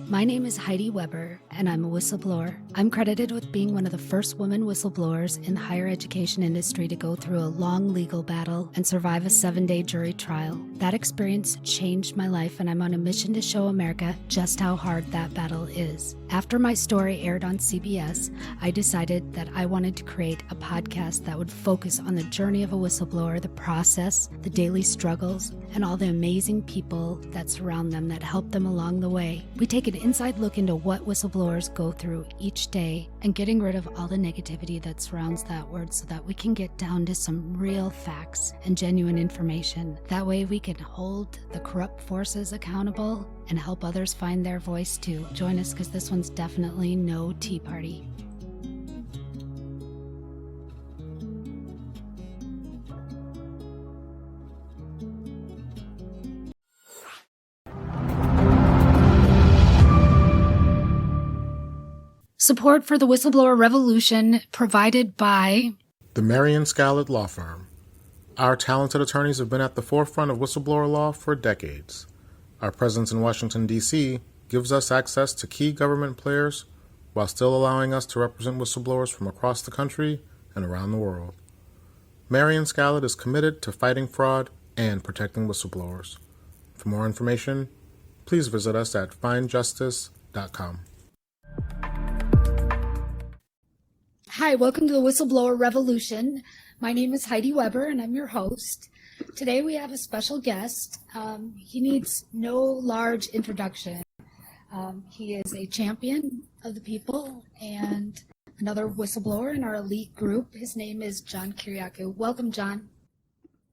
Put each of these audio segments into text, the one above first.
My name is Heidi Weber, and I'm a whistleblower. I'm credited with being one of the first women whistleblowers in the higher education industry to go through a long legal battle and survive a 7-day jury trial. That experience changed my life, and I'm on a mission to show America just how hard that battle is. After my story aired on CBS, I decided that I wanted to create a podcast that would focus on the journey of a whistleblower, the process, the daily struggles, and all the amazing people that surround them that help them along the way. We take an inside look into what whistleblowers go through each day and getting rid of all the negativity that surrounds that word so that we can get down to some real facts and genuine information. That way we can hold the corrupt forces accountable and help others find their voice too. Join us because this one's definitely no tea party. Support for the Whistleblower Revolution provided by the Marion Scallard Law Firm. Our talented attorneys have been at the forefront of whistleblower law for decades. Our presence in Washington, D.C. gives us access to key government players while still allowing us to represent whistleblowers from across the country and around the world. Marion Scallard is committed to fighting fraud and protecting whistleblowers. For more information, please visit us at findjustice.com. Hi, welcome to the Whistleblower Revolution. My name is Heidi Weber, and I'm your host. Today we have a special guest. He needs no large introduction. He is a champion of the people and another whistleblower in our elite group. His name is John Kiriakou. Welcome, John.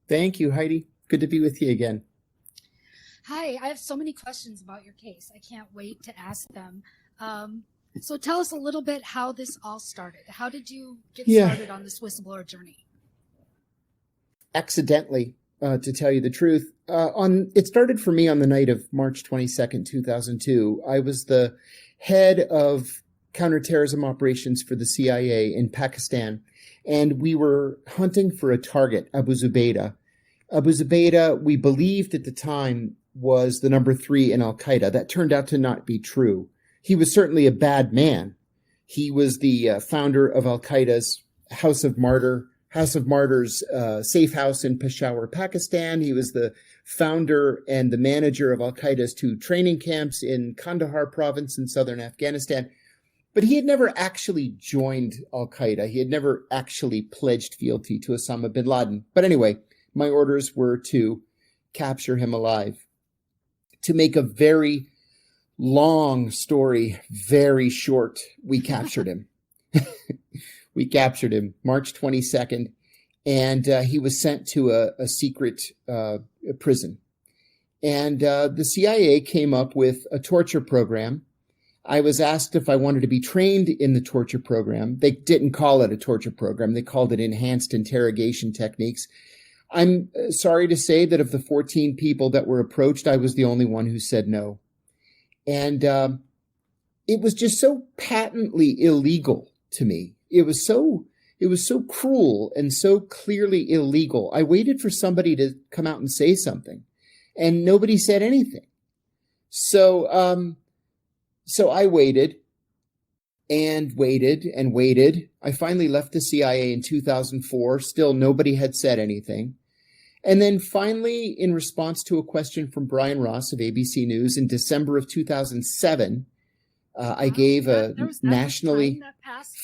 Thank you, Heidi. Good to be with you again. Hi, I have so many questions about your case. I can't wait to ask them. So tell us a little bit how this all started. How did you get started on this whistleblower journey? Accidentally, to tell you the truth. It started for me on the night of March 22nd, 2002. I was the head of counterterrorism operations for the CIA in Pakistan, and we were hunting for a target, Abu Zubaydah. Abu Zubaydah, we believed at the time, was the number 3 in al-Qaeda. That turned out to not be true. He was certainly a bad man. He was the founder of al-Qaeda's House of Martyrs safe house in Peshawar, Pakistan. He was the founder and the manager of al-Qaeda's 2 training camps in Kandahar province in southern Afghanistan. But he had never actually joined al-Qaeda. He had never actually pledged fealty to Osama bin Laden. But anyway, my orders were to capture him alive. To make a very long story very short, we captured him. We captured him March 22nd, and he was sent to a secret prison. And the CIA came up with a torture program. I was asked if I wanted to be trained in the torture program. They didn't call it a torture program. They called it enhanced interrogation techniques. I'm sorry to say that of the 14 people that were approached, I was the only one who said no. And it was just so patently illegal to me. It was so cruel and so clearly illegal. I waited for somebody to come out and say something, and nobody said anything. So I waited and waited and waited. I finally left the CIA in 2004. Still, nobody had said anything. And then finally, in response to a question from Brian Ross of ABC News in December of 2007, I gave a nationally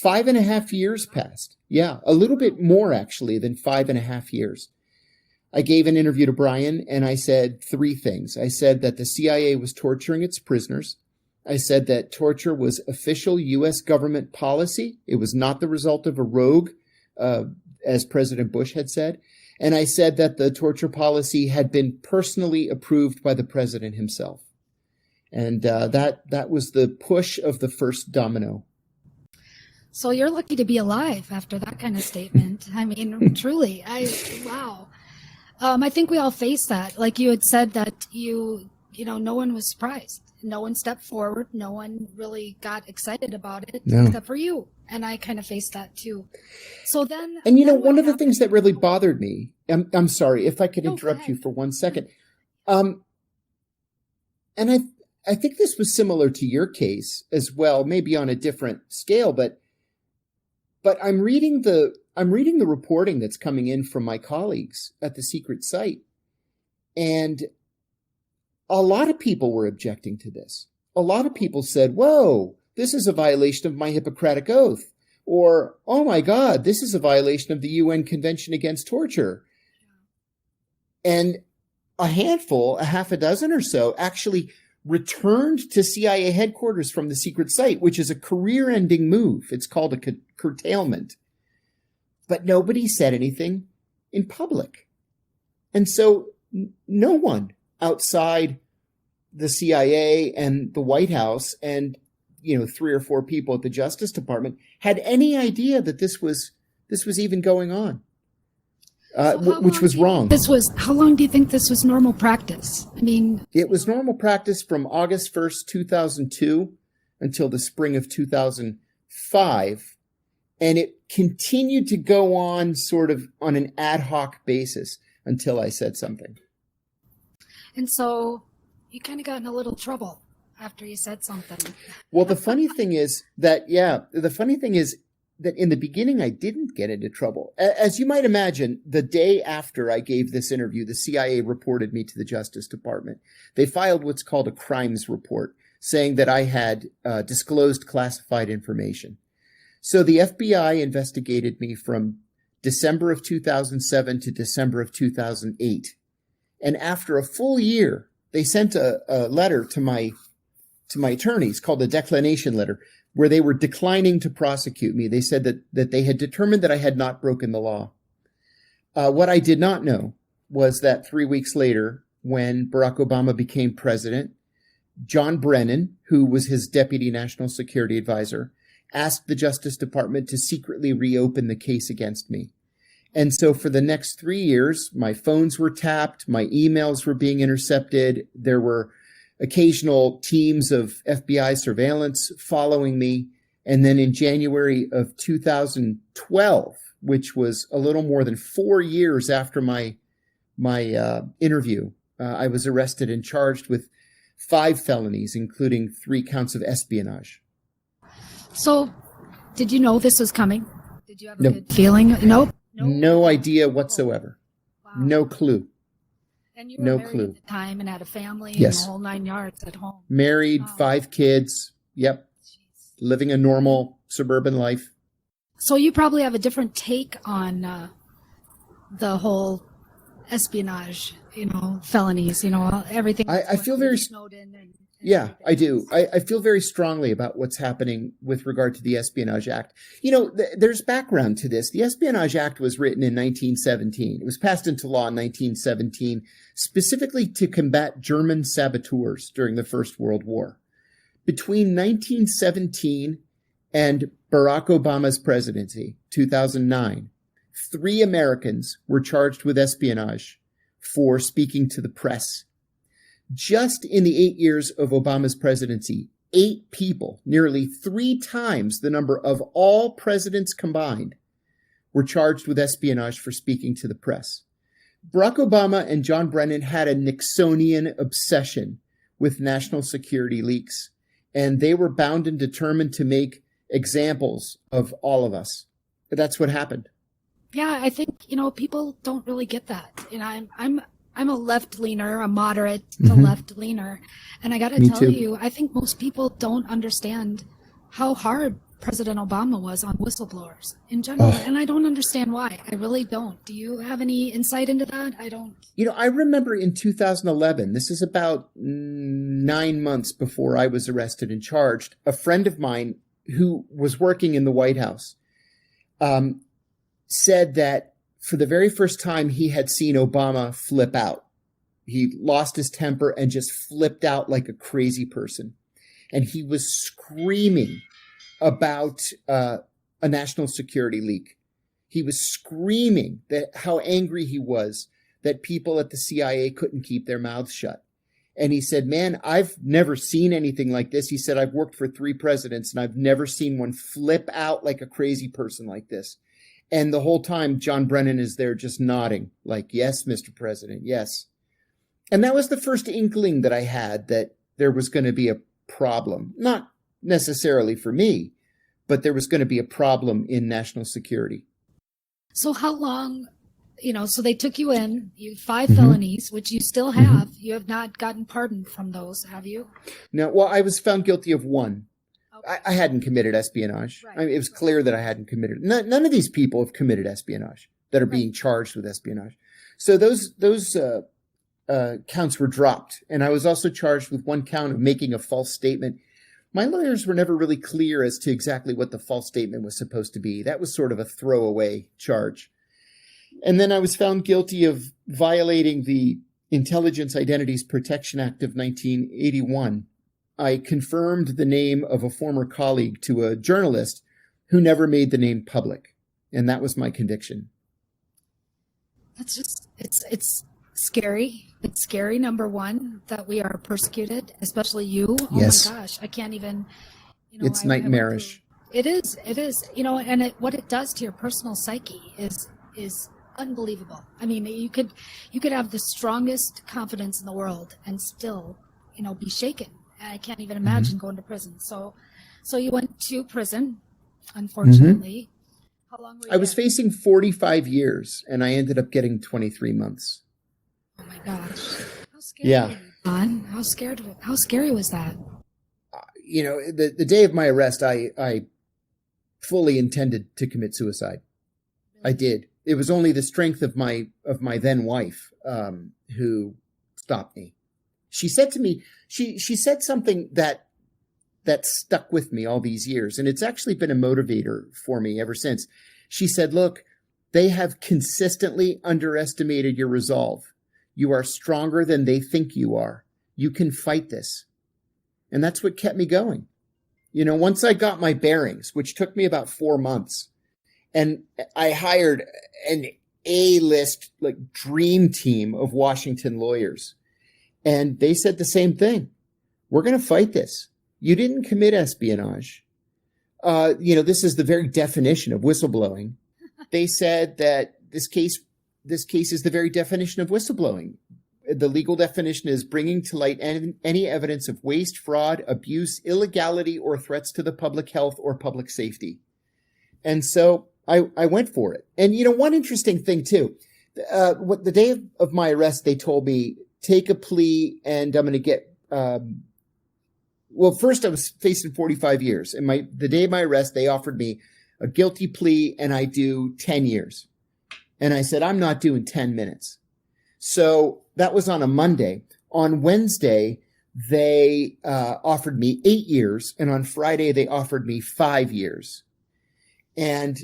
5.5 years passed. Yeah, a little bit more actually than 5.5 years. I gave an interview to Brian and I said 3 things. I said that the CIA was torturing its prisoners. I said that torture was official U.S. government policy. It was not the result of a rogue, as President Bush had said. And I said that the torture policy had been personally approved by the president himself. And that was the push of the first domino. So you're lucky to be alive after that kind of statement. I mean, truly, wow. I think we all face that. Like you had said that no one was surprised. No one stepped forward. No one really got excited about it except for you. And I kind of faced that too. So then, and one of the things that really bothered me, I'm sorry if I could interrupt you for 1 second. And I think this was similar to your case as well, maybe on a different scale, but I'm reading the reporting that's coming in from my colleagues at the secret site, and a lot of people were objecting to this. A lot of people said, "Whoa, this is a violation of my Hippocratic Oath," or, "Oh my God, this is a violation of the UN Convention Against Torture." And a half a dozen or so, actually returned to CIA headquarters from the secret site, which is a career-ending move. It's called a curtailment. But nobody said anything in public. And so no one outside the CIA and the White House and, 3 or 4 people at the Justice Department had any idea that this was even going on. Which was wrong. How long do you think this was normal practice? I mean, it was normal practice from August 1st, 2002 until the spring of 2005. And it continued to go on sort of on an ad hoc basis until I said something. And so you kind of got in a little trouble after you said something. Well, the funny thing is that in the beginning, I didn't get into trouble. As you might imagine, the day after I gave this interview, the CIA reported me to the Justice Department. They filed what's called a crimes report, saying that I had disclosed classified information. So the FBI investigated me from December of 2007 to December of 2008. And after a full year, they sent a letter to my attorneys called a declination letter, where they were declining to prosecute me. They said that they had determined that I had not broken the law. What I did not know was that 3 weeks later, when Barack Obama became president, John Brennan, who was his deputy national security advisor, asked the Justice Department to secretly reopen the case against me. And so for the next 3 years, my phones were tapped, my emails were being intercepted, there were occasional teams of FBI surveillance following me. And then in January of 2012, which was a little more than 4 years after my interview, I was arrested and charged with 5 felonies, including 3 counts of espionage. So did you know this was coming? Did you have a good feeling? Nope. No idea whatsoever. Wow. No clue. And you were married at the time and had a family and the whole 9 yards at home. Married, 5 kids. Yep. Jeez. Living a normal suburban life. So you probably have a different take on the whole espionage, felonies, everything. I feel very Snowden and I do. I feel very strongly about what's happening with regard to the Espionage Act. There's background to this. The Espionage Act was written in 1917. It was passed into law in 1917, specifically to combat German saboteurs during the First World War. Between 1917 and Barack Obama's presidency, 2009, 3 Americans were charged with espionage for speaking to the press. Just in the 8 years of Obama's presidency, 8 people, nearly 3 times the number of all presidents combined, were charged with espionage for speaking to the press. Barack Obama and John Brennan had a Nixonian obsession with national security leaks, and they were bound and determined to make examples of all of us. But that's what happened. Yeah, I think, people don't really get that. I'm a left-leaner, a moderate to left-leaner. And I got to tell you, I think most people don't understand how hard President Obama was on whistleblowers in general. And I don't understand why. I really don't. Do you have any insight into that? I don't. I remember in 2011, this is about 9 months before I was arrested and charged, a friend of mine who was working in the White House said that for the very first time, he had seen Obama flip out. He lost his temper and just flipped out like a crazy person. And he was screaming about a national security leak. He was screaming that how angry he was that people at the CIA couldn't keep their mouths shut. And he said, "Man, I've never seen anything like this." He said, "I've worked for 3 presidents and I've never seen one flip out like a crazy person like this." And the whole time, John Brennan is there just nodding, like, "Yes, Mr. President, yes." And that was the first inkling that I had that there was going to be a problem, not necessarily for me, but there was going to be a problem in national security. So how long, so they took you in, you 5 felonies, which you still have. You have not gotten pardoned from those, have you? No, well, I was found guilty of one. Okay. I hadn't committed espionage. Right. I mean, it was clear that I hadn't committed. None of these people have committed espionage that are being charged with espionage. So those counts were dropped. And I was also charged with one count of making a false statement. My lawyers were never really clear as to exactly what the false statement was supposed to be. That was sort of a throwaway charge. And then I was found guilty of violating the Intelligence Identities Protection Act of 1981. I confirmed the name of a former colleague to a journalist who never made the name public. And that was my conviction. That's just, it's scary. It's scary, number one, that we are persecuted, especially you. Oh Yes. my gosh, I can't even, It's nightmarish. It is, and what it does to your personal psyche is unbelievable. I mean, you could have the strongest confidence in the world and still, be shaken. I can't even imagine going to prison. So you went to prison, unfortunately. How long were you I was there? facing 45 years and I ended up getting 23 months. Oh my gosh. How scary Yeah. were you, Don? How scary was that? The day of my arrest, I fully intended to commit suicide. I did. It was only the strength of my then wife who stopped me. She said to me, she said something that stuck with me all these years, and it's actually been a motivator for me ever since. She said, "Look, they have consistently underestimated your resolve. You are stronger than they think you are. You can fight this." And that's what kept me going. Once I got my bearings, which took me about 4 months, and I hired an A-list, dream team of Washington lawyers. And they said the same thing. "We're going to fight this. You didn't commit espionage. This is the very definition of whistleblowing." They said that this case is the very definition of whistleblowing. The legal definition is bringing to light any evidence of waste, fraud, abuse, illegality, or threats to the public health or public safety. And so I went for it. And, one interesting thing, too, the day of my arrest, they told me, take a plea and I'm going to get, first I was facing 45 years. And the day of my arrest, they offered me a guilty plea and I do 10 years. And I said, I'm not doing 10 minutes. So that was on a Monday. On Wednesday, they offered me 8 years. And on Friday, they offered me 5 years. And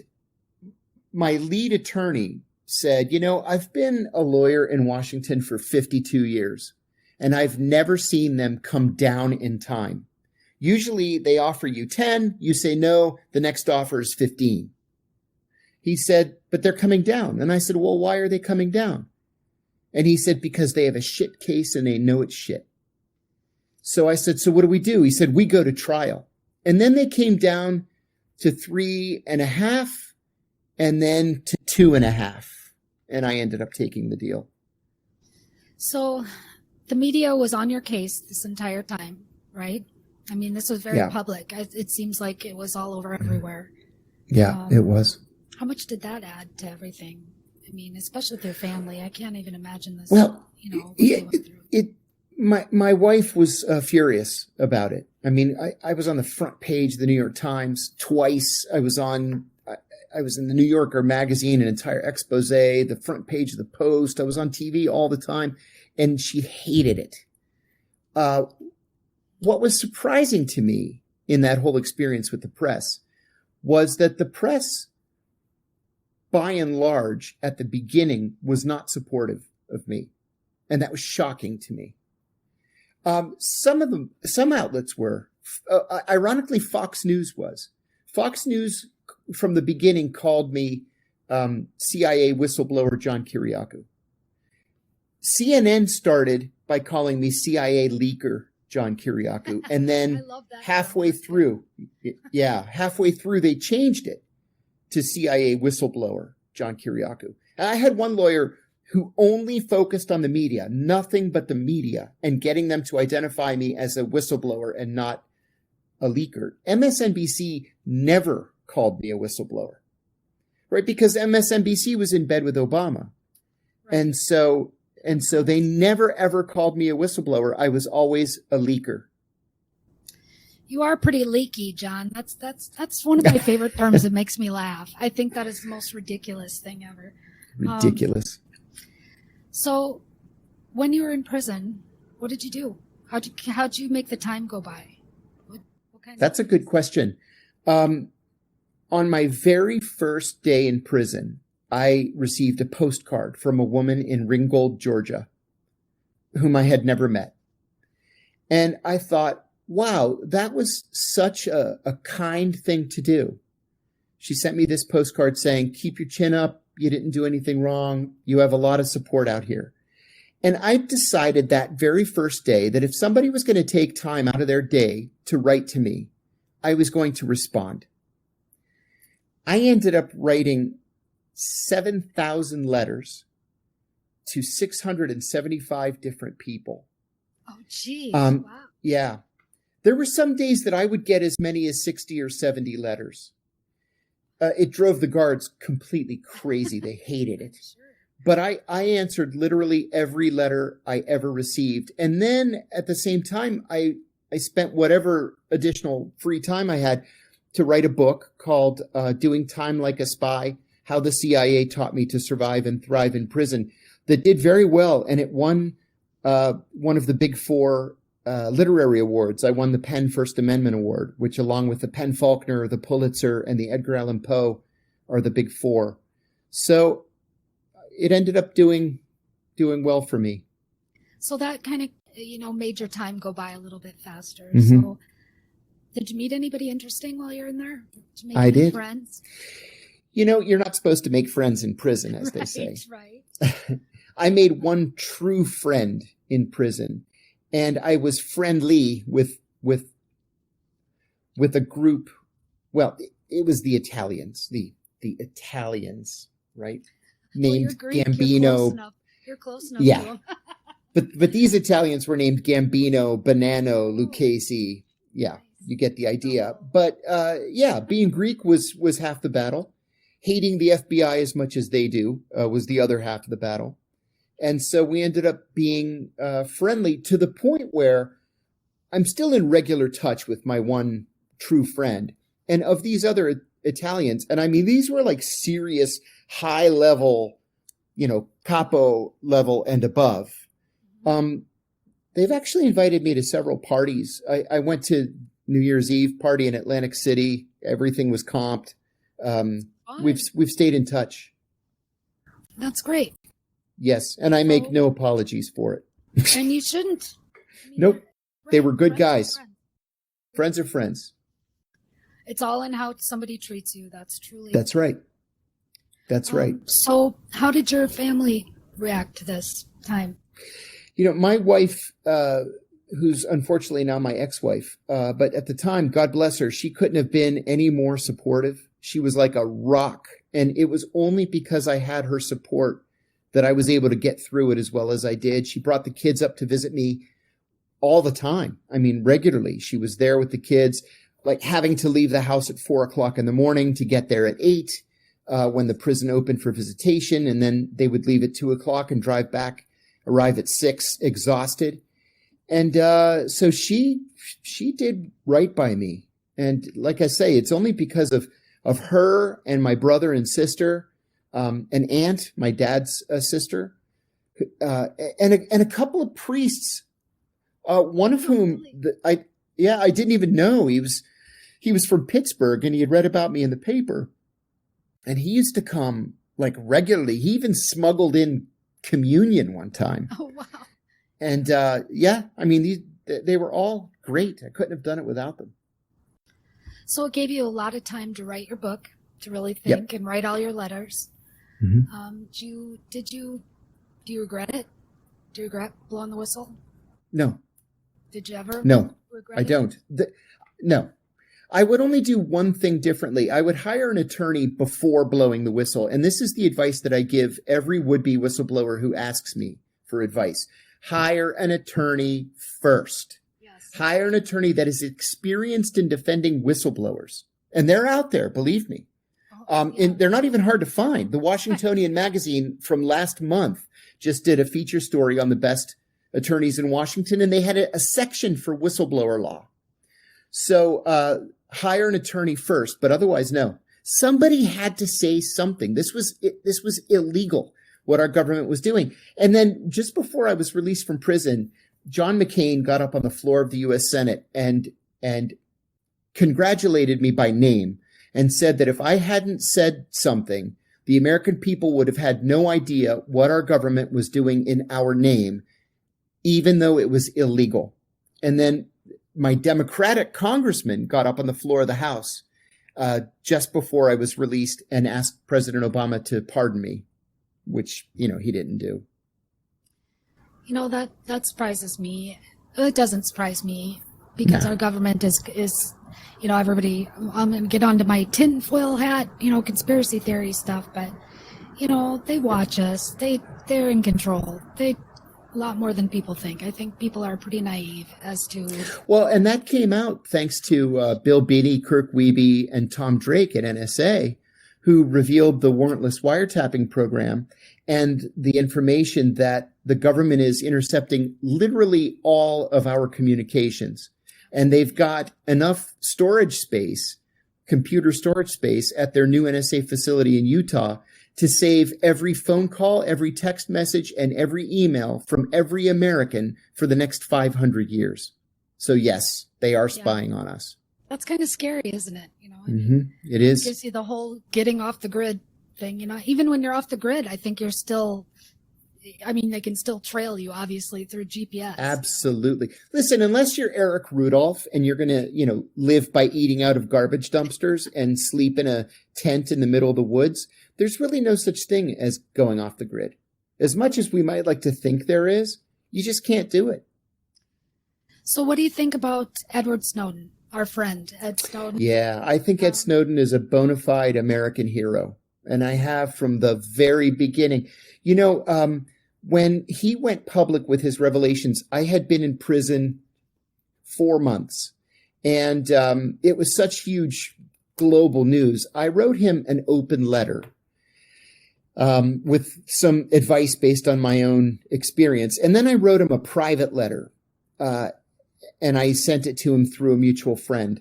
my lead attorney said, I've been a lawyer in Washington for 52 years, and I've never seen them come down in time. Usually they offer you 10, you say no, the next offer is 15. He said, but they're coming down. And I said, well, why are they coming down? And he said, because they have a shit case and they know it's shit. So I said, so what do we do? He said, we go to trial. And then they came down to 3.5 and then to 2.5. And I ended up taking the deal. So the media was on your case this entire time, right? I mean, this was very public. It seems like it was all over everywhere. Yeah, it was. How much did that add to everything? I mean, especially with your family. I can't even imagine this. Well, what they went through. My wife was furious about it. I mean, I was on the front page of the New York Times twice. I was in the New Yorker magazine, an entire expose, the front page of the Post. I was on TV all the time, and she hated it. What was surprising to me in that whole experience with the press was that the press, by and large, at the beginning, was not supportive of me. And that was shocking to me. Some outlets were. Ironically, Fox News was. Fox News, from the beginning, called me CIA whistleblower John Kiriakou. CNN started by calling me CIA leaker John Kiriakou. And then halfway through, they changed it to CIA whistleblower John Kiriakou. And I had one lawyer who only focused on the media, nothing but the media, and getting them to identify me as a whistleblower and not a leaker. MSNBC never called me a whistleblower, right? Because MSNBC was in bed with Obama. Right. And so they never ever called me a whistleblower. I was always a leaker. You are pretty leaky, John. That's one of my favorite terms that makes me laugh. I think that is the most ridiculous thing ever. Ridiculous. So when you were in prison, what did you do? How'd you make the time go by? What That's a good question. On my very first day in prison, I received a postcard from a woman in Ringgold, Georgia, whom I had never met. And I thought, wow, that was such a kind thing to do. She sent me this postcard saying, keep your chin up. You didn't do anything wrong. You have a lot of support out here. And I decided that very first day that if somebody was going to take time out of their day to write to me, I was going to respond. I ended up writing 7,000 letters to 675 different people. Oh, geez. Wow. Yeah. There were some days that I would get as many as 60 or 70 letters. It drove the guards completely crazy. They hated it. Sure. But I answered literally every letter I ever received. And then at the same time, I spent whatever additional free time I had to write a book called Doing Time Like a Spy, How the CIA Taught Me to Survive and Thrive in Prison, that did very well. And it won one of the big four literary awards. I won the PEN First Amendment Award, which along with the PEN Faulkner, the Pulitzer, and the Edgar Allan Poe are the big four. So it ended up doing well for me. So that kind of, made your time go by a little bit faster. Mm-hmm. So did you meet anybody interesting while you're in there? Did you make I did. Friends? You're not supposed to make friends in prison, as they say. Right. I made one true friend in prison. And I was friendly with a group. Well, it was the Italians, the Italians, right? Named Gambino. You're close enough. Yeah. but these Italians were named Gambino, Bonanno, Lucchesi. Yeah, you get the idea. But being Greek was half the battle. Hating the FBI as much as they do was the other half of the battle. And so we ended up being friendly to the point where I'm still in regular touch with my one true friend. And of these other Italians, and I mean, these were like serious high level, capo level and above. They've actually invited me to several parties. I went to New Year's Eve party in Atlantic City. Everything was comped. We've stayed in touch. That's great. Yes, and I make no apologies for it. And you shouldn't. Nope. They were good guys. Friends are friends. It's all in how somebody treats you. That's right. That's right. So how did your family react to this time? My wife, who's unfortunately now my ex-wife, but at the time, God bless her, she couldn't have been any more supportive. She was like a rock. And it was only because I had her support that I was able to get through it as well as I did. She brought the kids up to visit me all the time. I mean, regularly. She was there with the kids, like having to leave the house at 4:00 in the morning to get there at 8 when the prison opened for visitation. And then they would leave at 2:00 and drive back, arrive at 6, exhausted. And so she did right by me. And like I say, it's only because of her and my brother and sister, an aunt, my dad's sister, and a couple of priests. One of whom I didn't even know. He was from Pittsburgh and he had read about me in the paper, and he used to come like regularly. He even smuggled in communion one time. Oh wow! And I mean they were all great. I couldn't have done it without them. So it gave you a lot of time to write your book, to really think and write all your letters. Mm-hmm. Do you regret it? Do you regret blowing the whistle? No. Did you ever? No, regret I don't. No. I would only do one thing differently. I would hire an attorney before blowing the whistle. And this is the advice that I give every would-be whistleblower who asks me for advice. Hire an attorney first. Yes. Hire an attorney that is experienced in defending whistleblowers. And they're out there, believe me. And they're not even hard to find. The Washingtonian magazine from last month just did a feature story on the best attorneys in Washington, and they had a section for whistleblower law. So hire an attorney first, but otherwise, no. Somebody had to say something. This was illegal, what our government was doing. And then just before I was released from prison, John McCain got up on the floor of the U.S. Senate and congratulated me by name and said that if I hadn't said something, the American people would have had no idea what our government was doing in our name, even though it was illegal. And then my Democratic congressman got up on the floor of the House just before I was released and asked President Obama to pardon me, which, he didn't do. That surprises me. It doesn't surprise me because our government is everybody, I'm going to get onto my tinfoil hat, conspiracy theory stuff, but, they watch us. They're in control. A lot more than people think. I think people are pretty naive as to... Well, and that came out thanks to Bill Binney, Kirk Wiebe, and Tom Drake at NSA, who revealed the warrantless wiretapping program and the information that the government is intercepting literally all of our communications. And they've got enough storage space, computer storage space at their new NSA facility in Utah to save every phone call, every text message, and every email from every American for the next 500 years. So yes, they are spying on us. That's kind of scary, isn't it? It is. It gives you the whole getting off the grid thing. Even when you're off the grid, I think you're still... they can still trail you, obviously, through GPS. Absolutely. Listen, unless you're Eric Rudolph and you're going to, live by eating out of garbage dumpsters and sleep in a tent in the middle of the woods, there's really no such thing as going off the grid. As much as we might like to think there is, you just can't do it. So what do you think about Edward Snowden, our friend, Ed Snowden? Yeah, I think Ed Snowden is a bona fide American hero. And I have from the very beginning. When he went public with his revelations, I had been in prison 4 months. And it was such huge global news. I wrote him an open letter with some advice based on my own experience. And then I wrote him a private letter, and I sent it to him through a mutual friend.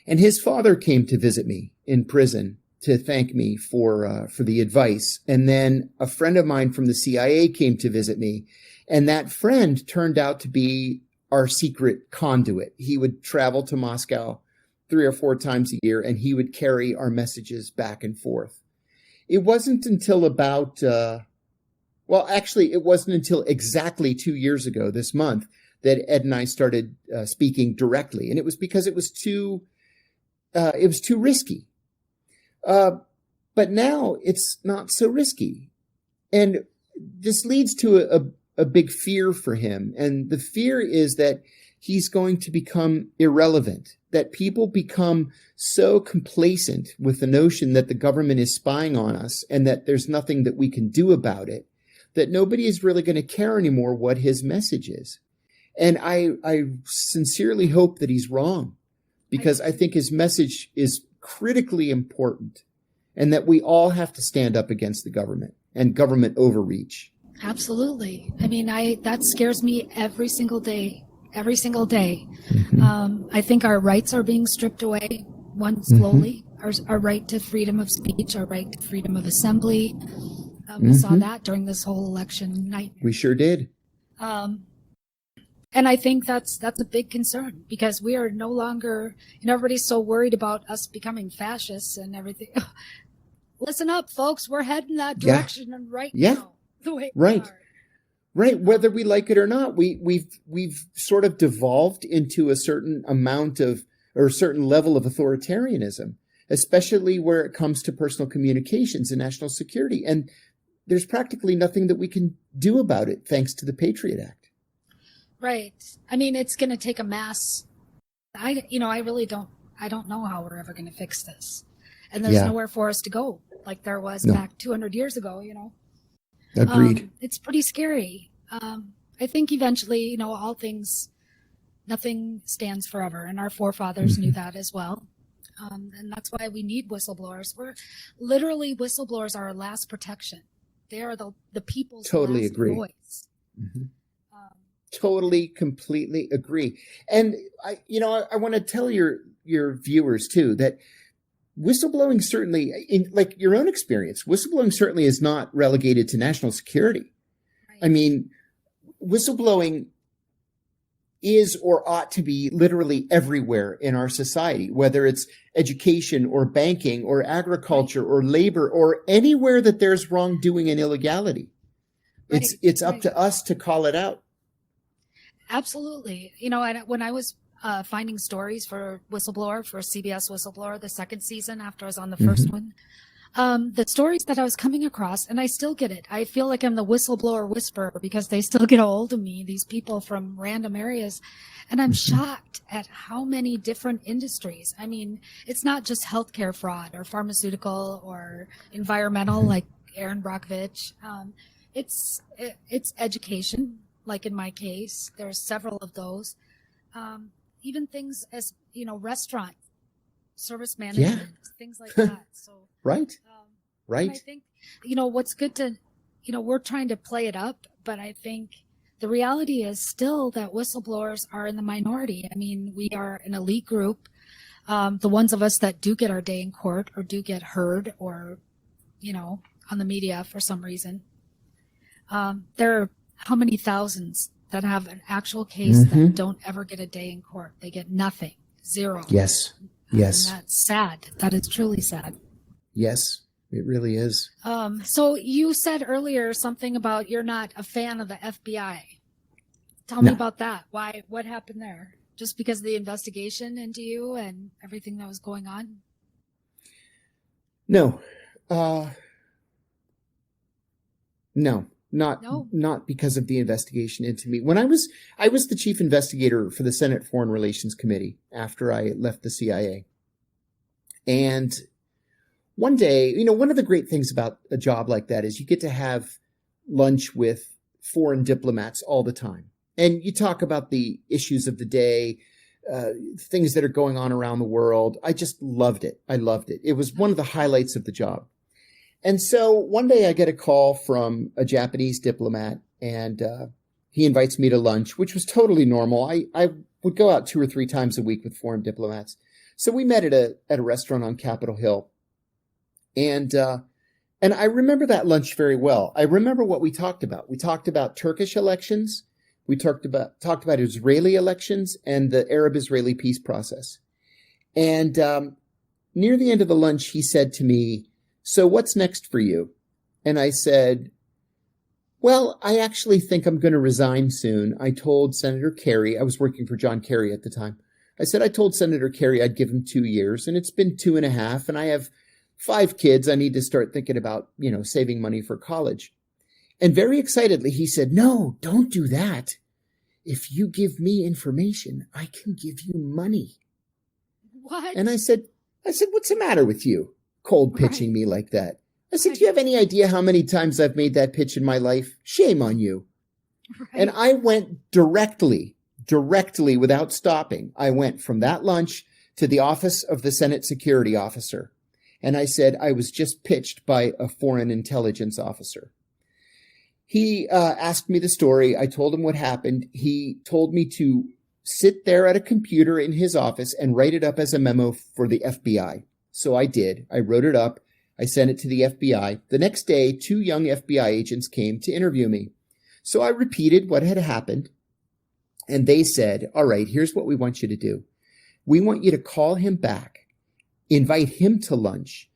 And his father came to visit me in prison to thank me for the advice. And then a friend of mine from the CIA came to visit me. And that friend turned out to be our secret conduit. He would travel to Moscow 3 or 4 times a year, and he would carry our messages back and forth. It wasn't until about, it wasn't until exactly 2 years ago this month that Ed and I started speaking directly. And it was because it was too risky. But now it's not so risky. And this leads to a big fear for him. And the fear is that he's going to become irrelevant, that people become so complacent with the notion that the government is spying on us and that there's nothing that we can do about it, that nobody is really going to care anymore what his message is. And I sincerely hope that he's wrong, because I think his message is critically important and that we all have to stand up against the government and government overreach. Absolutely. That scares me every single day. I think our rights are being stripped away slowly. Our right to freedom of speech, our right to freedom of assembly. We saw that during this whole election night. We sure did. And I think that's a big concern, because we are no longer, everybody's so worried about us becoming fascists and everything. Listen up, folks. We're heading that direction now. The way we are. Right. Whether we like it or not, we've sort of devolved into a certain amount of, or a certain level of authoritarianism, especially where it comes to personal communications and national security. And there's practically nothing that we can do about it, thanks to the Patriot Act. Right. It's going to take a mass I really don't. I don't know how we're ever going to fix this, and there's nowhere for us to go, like there was back 200 years ago. Agreed. It's pretty scary. I think eventually, all things, nothing stands forever, and our forefathers knew that as well. And that's why we need whistleblowers. Whistleblowers are our last protection. They are the people's Totally last agree. voice. Totally, completely agree. And I want to tell your viewers too that whistleblowing certainly, in like your own experience, whistleblowing certainly is not relegated to national security. Right. I mean, whistleblowing is or ought to be literally everywhere in our society, whether it's education or banking or agriculture or labor or anywhere that there's wrongdoing and illegality. Right. It's up to us to call it out. Absolutely. When I was finding stories for CBS Whistleblower, the second season after I was on the first one, the stories that I was coming across, and I still get it. I feel like I'm the whistleblower whisperer because they still get a hold of me, these people from random areas. And I'm shocked at how many different industries. I mean, it's not just healthcare fraud or pharmaceutical or environmental like Aaron Brockovich. It's education. Like in my case, there's several of those. Even things as, restaurant, service management, things like that. So Right. And I think, what's good to, we're trying to play it up, but I think the reality is still that whistleblowers are in the minority. I mean, we are an elite group. The ones of us that do get our day in court or do get heard or, on the media for some reason. There are how many thousands that have an actual case that don't ever get a day in court? They get nothing, zero. Yes. Yes. And that's sad. That is truly sad. Yes, it really is. So you said earlier something about you're not a fan of the FBI. Tell me about that. Why? What happened there? Just because of the investigation into you and everything that was going on? No. No. Not because of the investigation into me. When I was the chief investigator for the Senate Foreign Relations Committee after I left the CIA. And one day, one of the great things about a job like that is you get to have lunch with foreign diplomats all the time. And you talk about the issues of the day, things that are going on around the world. I just loved it. I loved it. It was one of the highlights of the job. And so one day I get a call from a Japanese diplomat and he invites me to lunch, which was totally normal. I would go out 2 or 3 times a week with foreign diplomats. So we met at a restaurant on Capitol Hill. And I remember that lunch very well. I remember what we talked about. We talked about Turkish elections. We talked about Israeli elections and the Arab-Israeli peace process. And near the end of the lunch, he said to me, "So what's next for you?" And I said, "Well, I actually think I'm going to resign soon. I told Senator Kerry," I was working for John Kerry at the time. I said, "I told Senator Kerry I'd give him 2 years, and it's been 2.5, and I have 5 kids. I need to start thinking about, saving money for college." And very excitedly, he said, "No, don't do that. If you give me information, I can give you money." What? And I said, "What's the matter with you? Cold pitching me like that." I said, "Do you have any idea how many times I've made that pitch in my life? Shame on you." Right. And I went directly without stopping. I went from that lunch to the office of the Senate security officer. And I said, I was just pitched by a foreign intelligence officer. He asked me the story. I told him what happened. He told me to sit there at a computer in his office and write it up as a memo for the FBI. So I did. I wrote it up. I sent it to the FBI. The next day, 2 young FBI agents came to interview me. So I repeated what had happened. And they said, "All right, here's what we want you to do. We want you to call him back, invite him to lunch,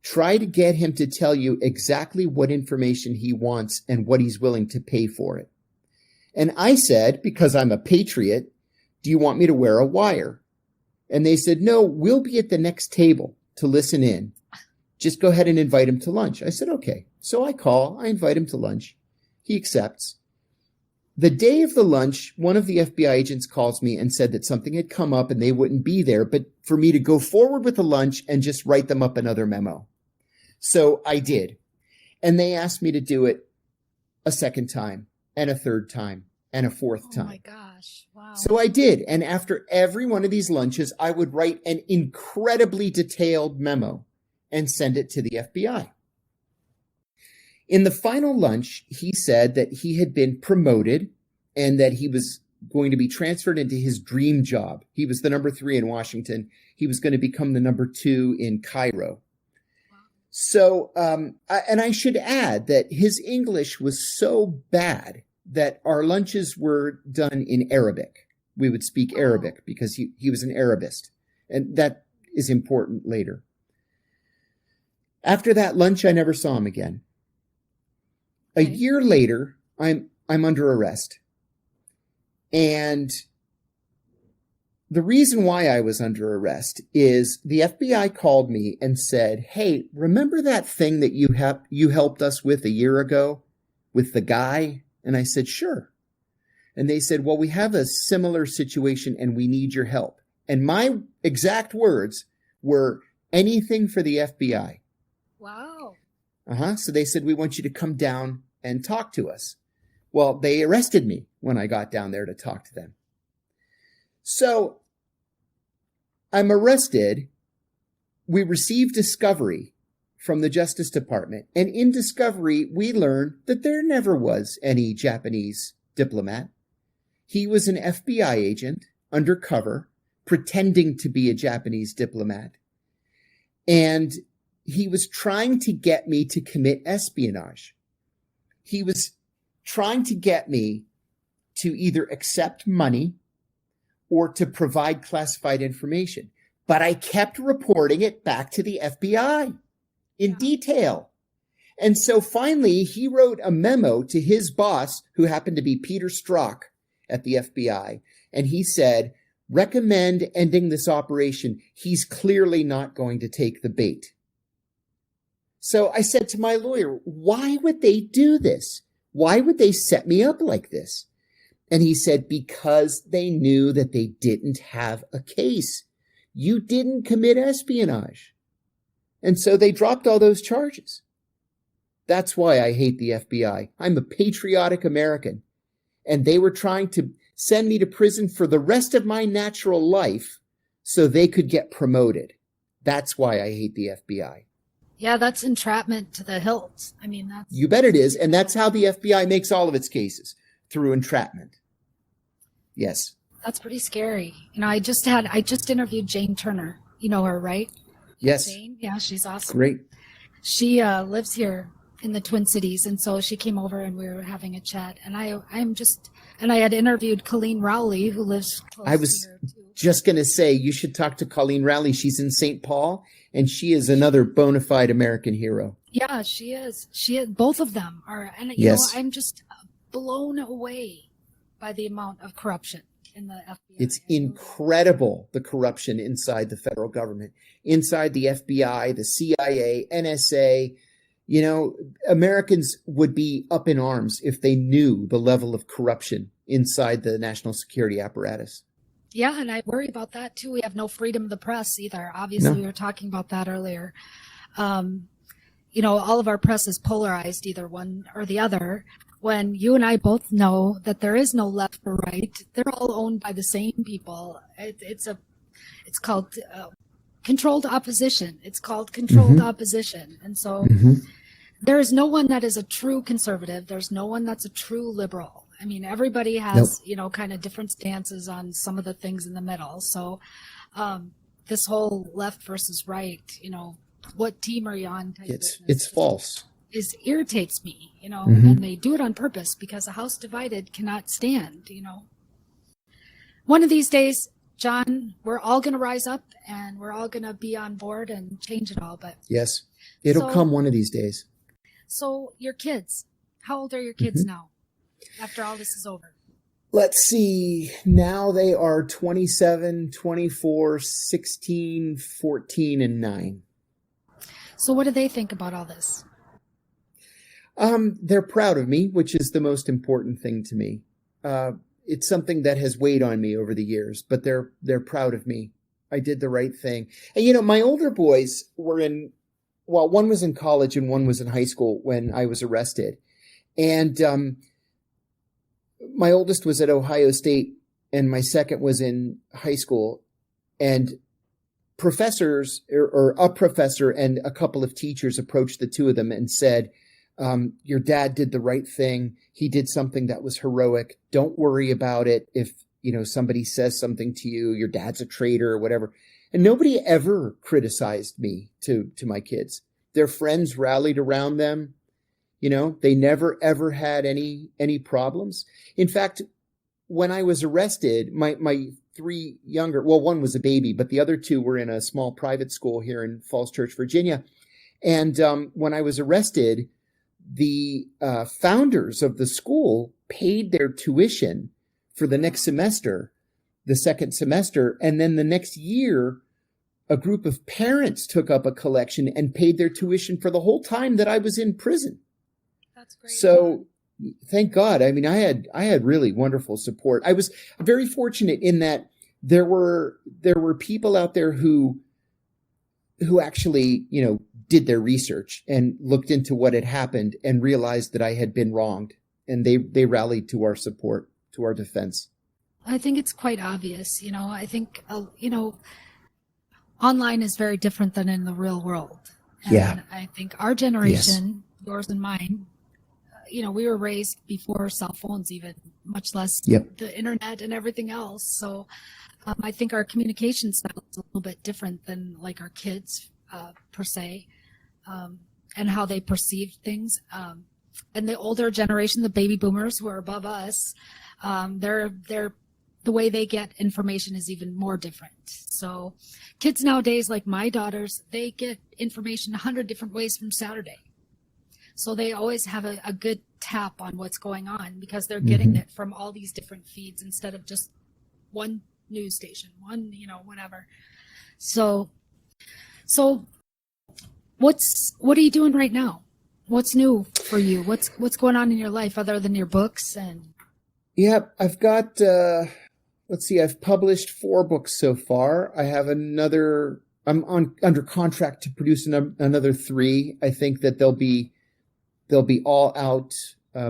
try to get him to tell you exactly what information he wants and what he's willing to pay for it." And I said, because I'm a patriot, "Do you want me to wear a wire?" And they said, "No, we'll be at the next table to listen in. Just go ahead and invite him to lunch." I said, "Okay." So I invite him to lunch. He accepts. The day of the lunch, one of the FBI agents calls me and said that something had come up and they wouldn't be there, but for me to go forward with the lunch and just write them up another memo. So I did. And they asked me to do it a second time and a third time and a fourth time. Oh my gosh. Wow. So I did. And after every one of these lunches, I would write an incredibly detailed memo and send it to the FBI. In the final lunch, he said that he had been promoted and that he was going to be transferred into his dream job. He was the number 3 in Washington. He was going to become the number 2 in Cairo. So, and I should add that his English was so bad that our lunches were done in Arabic. We would speak Arabic because he was an Arabist. And that is important later. After that lunch, I never saw him again. A year later, I'm under arrest. And the reason why I was under arrest is the FBI called me and said, "Hey, remember that thing that you helped us with a year ago with the guy?" And I said, "Sure." And they said, "Well, we have a similar situation and we need your help." And my exact words were, "Anything for the FBI." Wow. So they said, "We want you to come down and talk to us." Well, they arrested me when I got down there to talk to them. So I'm arrested. We received discovery from the Justice Department. And in discovery, we learned that there never was any Japanese diplomat. He was an FBI agent undercover, pretending to be a Japanese diplomat. And he was trying to get me to commit espionage. He was trying to get me to either accept money or to provide classified information. But I kept reporting it back to the FBI in detail. And so finally, he wrote a memo to his boss, who happened to be Peter Strzok at the FBI. And he said, "Recommend ending this operation. He's clearly not going to take the bait." So I said to my lawyer, "Why would they do this? Why would they set me up like this?" And he said, "Because they knew that they didn't have a case. You didn't commit espionage." And so they dropped all those charges. That's why I hate the FBI. I'm a patriotic American. And they were trying to send me to prison for the rest of my natural life so they could get promoted. That's why I hate the FBI. Yeah, that's entrapment to the hilt. I mean, that's... You bet it is. And that's how the FBI makes all of its cases, through entrapment. Yes. That's pretty scary. You know, I just interviewed Jane Turner. You know her, right? Yes. Jane? Yeah, she's awesome. Great. She lives here in the Twin Cities, and so she came over and we were having a chat. And I had interviewed Colleen Rowley, who lives close I was to here too. just going to say, you should talk to Colleen Rowley. She's in St. Paul, and she is another bona fide American hero. Yeah, she is. Both of them are. And you Yes. know, I'm just blown away by the amount of corruption in the FBI. It's incredible, the corruption inside the federal government, inside the FBI, the CIA, NSA. You know, Americans would be up in arms if they knew the level of corruption inside the national security apparatus. Yeah, and I worry about that too. We have no freedom of the press either. Obviously, No. we were talking about that earlier. You know, all of our press is polarized, either one or the other. When you and I both know that there is no left or right, they're all owned by the same people. It's called controlled opposition. It's called controlled opposition. And so there is no one that is a true conservative. There's no one that's a true liberal. I mean, everybody has, you know, kind of different stances on some of the things in the middle. So this whole left versus right, you know, what team are you on type It's false. Irritates me, you know, and they do it on purpose because a house divided cannot stand, you know. One of these days, John, we're all going to rise up and we're all going to be on board and change it all. But Yes, it'll come one of these days. So your kids, how old are your kids now after all this is over? Let's see. Now they are 27, 24, 16, 14, and 9. So what do they think about all this? They're proud of me, which is the most important thing to me. it's something that has weighed on me over the years, but they're proud of me. I did the right thing. And, my older boys were one was in college and one was in high school when I was arrested. And my oldest was at Ohio State and my second was in high school. And professors or a professor and a couple of teachers approached the two of them and said, your dad did the right thing. He did something that was heroic. Don't worry about it. If, somebody says something to you, your dad's a traitor or whatever. And nobody ever criticized me to my kids. Their friends rallied around them. They never, ever had any problems. In fact, when I was arrested, my three younger, one was a baby, but the other two were in a small private school here in Falls Church, Virginia. And when I was arrested, the founders of the school paid their tuition for the next semester, the second semester. And then the next year, a group of parents took up a collection and paid their tuition for the whole time that I was in prison. That's great. So thank God. I mean, I had really wonderful support. I was very fortunate in that there were people out there who actually, did their research and looked into what had happened and realized that I had been wronged. And they rallied to our support, to our defense. I think it's quite obvious. I think, online is very different than in the real world. And yeah. I think our generation, yours and mine, we were raised before cell phones even, much less the internet and everything else. So I think our communication style is a little bit different than like our kids per se, and how they perceive things. And the older generation, the baby boomers who are above us, they're the way they get information is even more different. So kids nowadays, like my daughters, they get information 100 different ways from Saturday. So they always have a good tap on what's going on because they're getting it from all these different feeds instead of just one news station, one, whatever. So what are you doing right now? What's new for you? What's going on in your life other than your books? And I've got, I've published 4 books so far. I have another, I'm under contract to produce another 3. I think that they'll be all out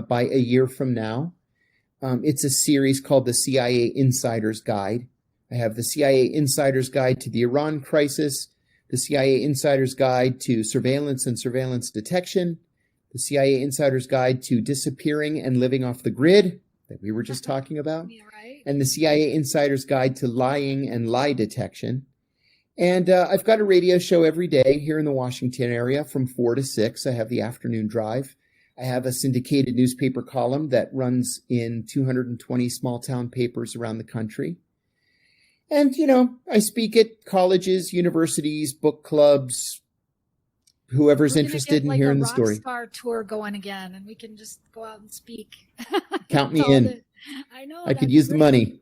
by a year from now. It's a series called the CIA Insider's Guide. I have the CIA Insider's Guide to the Iran Crisis, the CIA Insider's Guide to Surveillance and Surveillance Detection, the CIA Insider's Guide to Disappearing and Living Off the Grid that we were just talking about, right? And the CIA Insider's Guide to Lying and Lie Detection. And I've got a radio show every day here in the Washington area from 4 to 6. I have the afternoon drive. I have a syndicated newspaper column that runs in 220 small town papers around the country. And, I speak at colleges, universities, book clubs, whoever's interested in hearing the story. We're going to get like a rock star tour going again, and we can just go out and speak. Count me in. I know. I could use the money.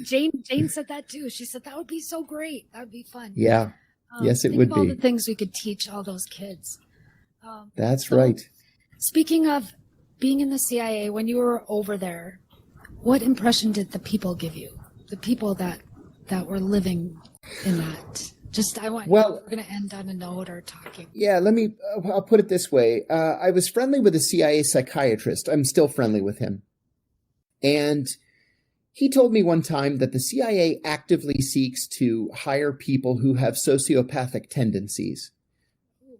Jane said that too. She said that would be so great. That would be fun. Yeah. Yes, it would be. All the things we could teach all those kids. That's right. Speaking of being in the CIA, when you were over there, what impression did the people give you? The people that were living in that? We're going to end on a note or talking. Yeah, I'll put it this way. I was friendly with a CIA psychiatrist. I'm still friendly with him. And he told me one time that the CIA actively seeks to hire people who have sociopathic tendencies.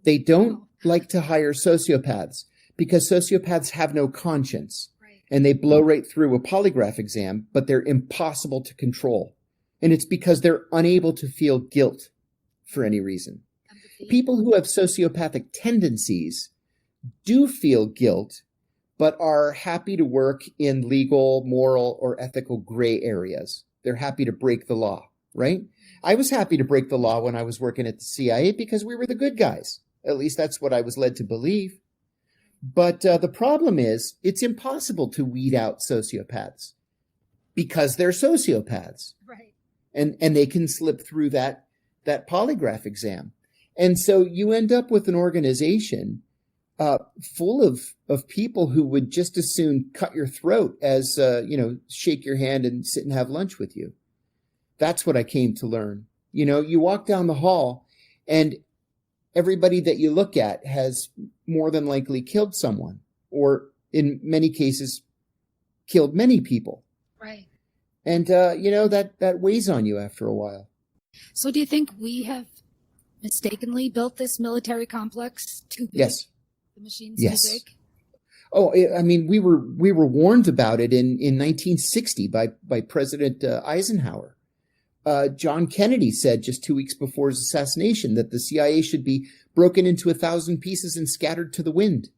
They don't like to hire sociopaths because sociopaths have no conscience. Right. And they blow right through a polygraph exam, but they're impossible to control. And it's because they're unable to feel guilt for any reason. Empathy. People who have sociopathic tendencies do feel guilt, but are happy to work in legal, moral, or ethical gray areas. They're happy to break the law, right? I was happy to break the law when I was working at the CIA because we were the good guys. At least that's what I was led to believe. But the problem is it's impossible to weed out sociopaths because they're sociopaths. Right. And they can slip through that polygraph exam. And so you end up with an organization full of people who would just as soon cut your throat as, shake your hand and sit and have lunch with you. That's what I came to learn. You walk down the hall and everybody that you look at has more than likely killed someone, or in many cases, killed many people. Right. And, that weighs on you after a while. So do you think we have mistakenly built this military complex too big? Yes. The machine's Yes. too big? Oh, I mean, we were warned about it in 1960 by President Eisenhower. John Kennedy said just 2 weeks before his assassination that the CIA should be broken into 1,000 pieces and scattered to the wind.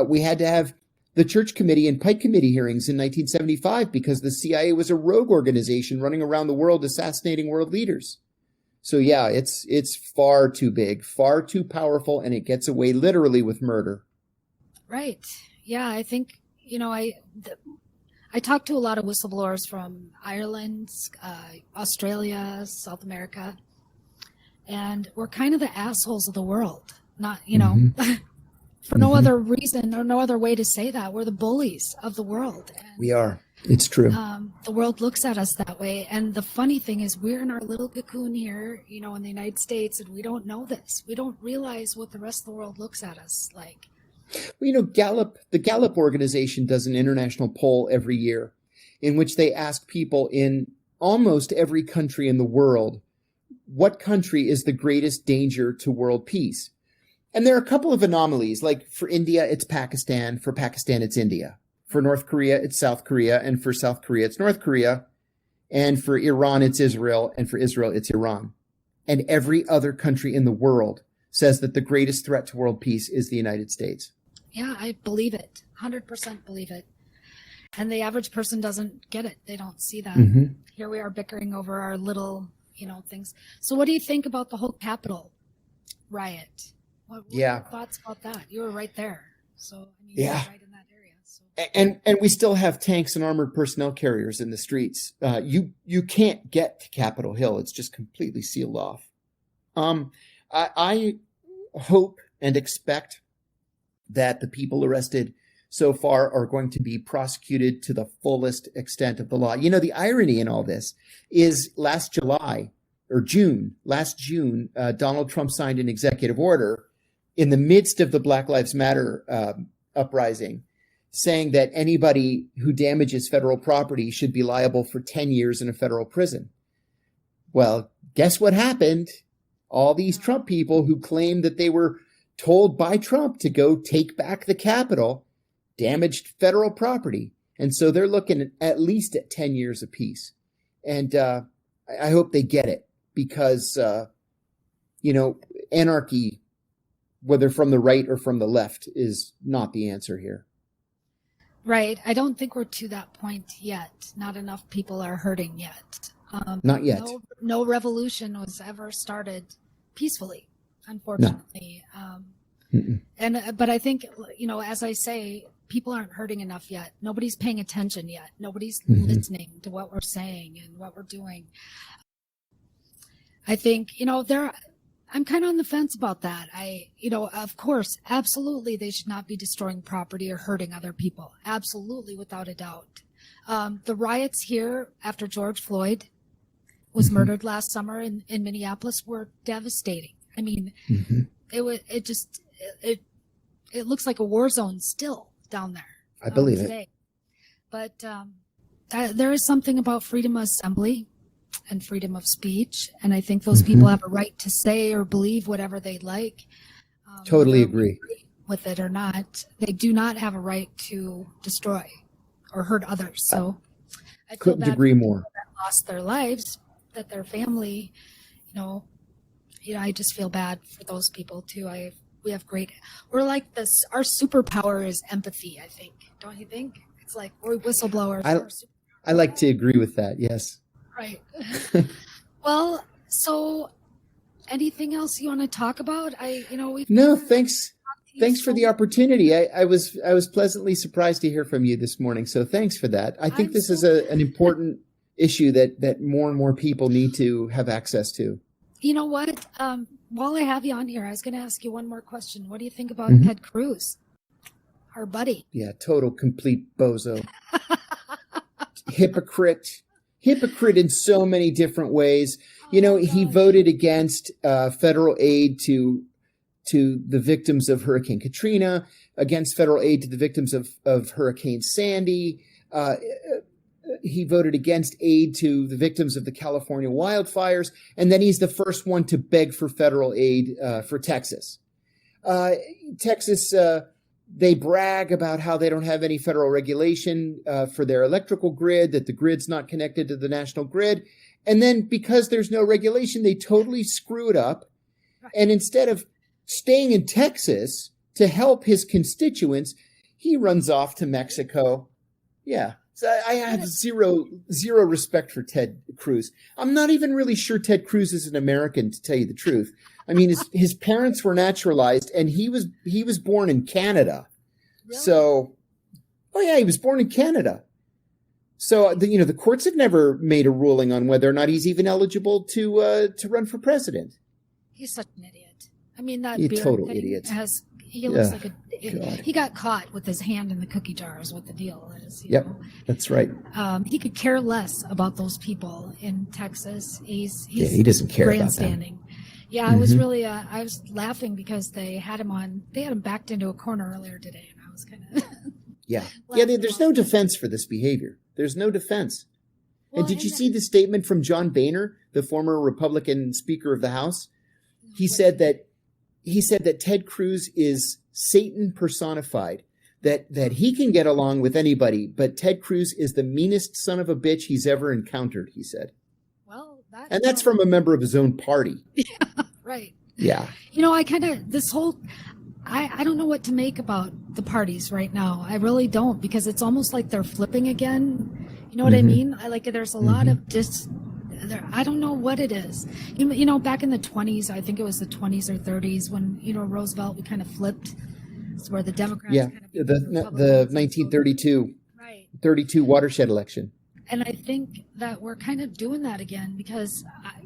We had to have the Church Committee and Pike Committee hearings in 1975 because the CIA was a rogue organization running around the world assassinating world leaders. So yeah, it's far too big, far too powerful, and it gets away literally with murder. Right. Yeah, I think, I talked to a lot of whistleblowers from Ireland, Australia, South America, and we're kind of the assholes of the world. Not, for no other reason or no other way to say that. We're the bullies of the world. And, We are. It's true. the world looks at us that way. And the funny thing is we're in our little cocoon here, in the United States, and we don't know this. We don't realize what the rest of the world looks at us like. Well, the Gallup organization does an international poll every year in which they ask people in almost every country in the world, what country is the greatest danger to world peace? And there are a couple of anomalies, like for India, it's Pakistan. For Pakistan, it's India. For North Korea, it's South Korea. And for South Korea, it's North Korea. And for Iran, it's Israel. And for Israel, it's Iran. And every other country in the world says that the greatest threat to world peace is the United States. Yeah, I believe it. 100% believe it. And the average person doesn't get it. They don't see that. Mm-hmm. Here we are bickering over our little, things. So what do you think about the whole Capitol riot? What are your thoughts about that? You were right there. So, you were right in that area. So. And we still have tanks and armored personnel carriers in the streets. You can't get to Capitol Hill. It's just completely sealed off. I hope and expect that the people arrested so far are going to be prosecuted to the fullest extent of the law. The irony in all this is last June, Donald Trump signed an executive order in the midst of the Black Lives Matter uprising, saying that anybody who damages federal property should be liable for 10 years in a federal prison. Well, guess what happened? All these Trump people who claimed that they were told by Trump to go take back the Capitol damaged federal property. And so they're looking at least at 10 years apiece. And I hope they get it because, anarchy, whether from the right or from the left, is not the answer here. Right. I don't think we're to that point yet. Not enough people are hurting yet. Not yet. No revolution was ever started peacefully, unfortunately. But I think, as I say, people aren't hurting enough yet. Nobody's paying attention yet. Nobody's listening to what we're saying and what we're doing. I think, I'm kind of on the fence about that. Of course, absolutely, they should not be destroying property or hurting other people. Absolutely, without a doubt. The riots here after George Floyd was murdered last summer in Minneapolis were devastating. I mean, it looks like a war zone still down there. I believe today. But there is something about freedom of assembly and freedom of speech, and I think those people have a right to say or believe whatever they like. Totally agree with it or not. They do not have a right to destroy or hurt others. So I couldn't agree more. That lost their lives, that their family, I just feel bad for those people too. We're like this. Our superpower is empathy, I think. Don't you think? It's like we're whistleblowers. I like to agree with that. Yes. Right. Well, so anything else you want to talk about? No, thanks. Thanks for the opportunity. I was pleasantly surprised to hear from you this morning. So thanks for that. I think this is an important issue that more and more people need to have access to. You know what? While I have you on here, I was going to ask you one more question. What do you think about Ted Cruz, our buddy? Yeah, total, complete bozo. Hypocrite in so many different ways. He voted against federal aid to the victims of Hurricane Katrina, against federal aid to the victims of Hurricane Sandy. He voted against aid to the victims of the California wildfires. And then he's the first one to beg for federal aid for Texas. Texas, they brag about how they don't have any federal regulation for their electrical grid, that the grid's not connected to the national grid. And then because there's no regulation, they totally screw it up. And instead of staying in Texas to help his constituents, he runs off to Mexico. Yeah. So I have zero respect for Ted Cruz. I'm not even really sure Ted Cruz is an American, to tell you the truth. I mean, his parents were naturalized, and he was born in Canada. Really? So, he was born in Canada. So the courts have never made a ruling on whether or not he's even eligible to run for president. He's such an idiot. I mean, that He's a beard total thing idiot. He looks like God. he got caught with his hand in the cookie jar is what the deal is. You Yep, know? that's right. He could care less about those people in Texas. He doesn't care about them. grandstanding. Yeah, I was really, I was laughing because they had him backed into a corner earlier today, and I was kind of. Yeah. There's no defense for this behavior. There's no defense. Well, and did you see the statement from John Boehner, the former Republican Speaker of the House? He said that Ted Cruz is Satan personified, that he can get along with anybody, but Ted Cruz is the meanest son of a bitch he's ever encountered, he said. Well, that's from a member of his own party. Yeah, right. Yeah. I kind of, I don't know what to make about the parties right now. I really don't, because it's almost like they're flipping again. You know what I mean? There's a lot of I don't know what it is. Back in the 20s, I think it was the 20s or 30s when, Roosevelt, we kind of flipped. It's where the Democrats kind of the 1932 32 watershed election. And I think that we're kind of doing that again because,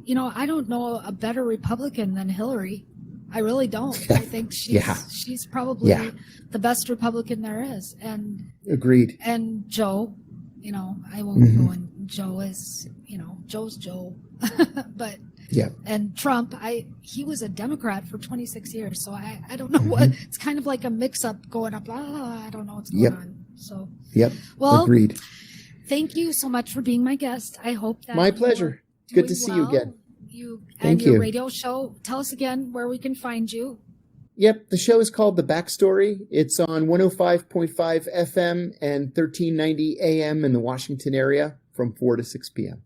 I don't know a better Republican than Hillary. I really don't. I think she's probably the best Republican there is. And agreed. And Joe, I won't go in. Joe is, Joe's Joe. But and Trump, he was a Democrat for 26 years. So I don't know what, it's kind of like a mix up going up. I don't know what's going on. So, well, agreed. Thank you so much for being my guest. I hope that my pleasure. Good to see you again. Thank you. Your radio show. Tell us again where we can find you. Yep. The show is called The Backstory. It's on 105.5 FM and 1390 AM in the Washington area from 4 to 6 p.m.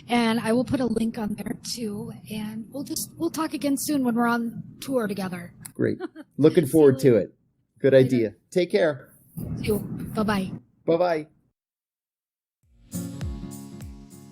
And I will put a link on there too. And we'll talk again soon when we're on tour together. Great. Looking forward to it. Good idea. Take care. You. Bye-bye. Bye-bye.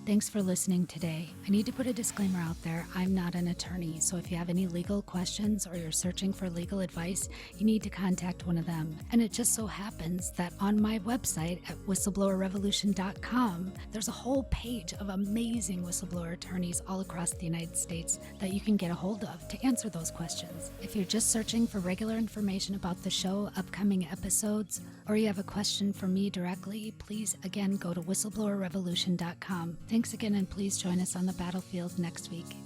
Thanks for listening today. I need to put a disclaimer out there. I'm not an attorney, so if you have any legal questions or you're searching for legal advice, you need to contact one of them. And it just so happens that on my website at whistleblowerrevolution.com, there's a whole page of amazing whistleblower attorneys all across the United States that you can get a hold of to answer those questions. If you're just searching for regular information about the show, upcoming episodes, or you have a question for me directly, please again go to whistleblowerrevolution.com. Thanks again, and please join us on the battlefield next week.